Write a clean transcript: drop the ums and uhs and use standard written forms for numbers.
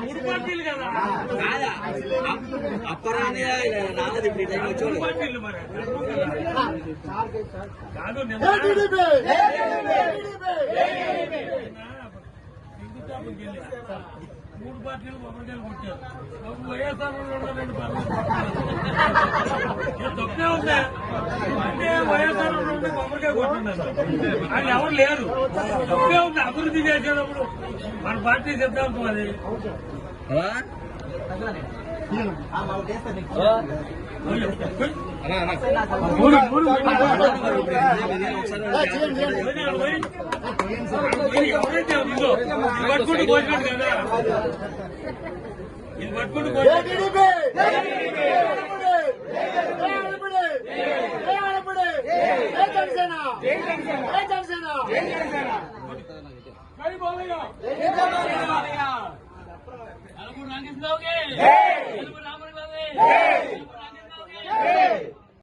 మూడు పార్టీలు కదా అప్పరాని నాన్నది వచ్చేవాళ్ళు పార్టీలు మరి కాదు మూడు పార్టీలు కొబ్బరికాయలు కొట్టారు వైఎస్ఆర్ రెండు తొక్కే ఉందా అంటే వైఎస్ఆర్ కొబ్బరికాయ కొట్టున్నారు వాళ్ళు ఎవరు లేరు తొక్కే ఉంది అభివృద్ధి చేసేటప్పుడు మన పార్టీ సిద్ధాంతం అది ఎవరైతే పట్టుకుంటూ పోసినాడు కదా ఇది పట్టుకుంటూ నాగేశ్వరరావుకి రామరావు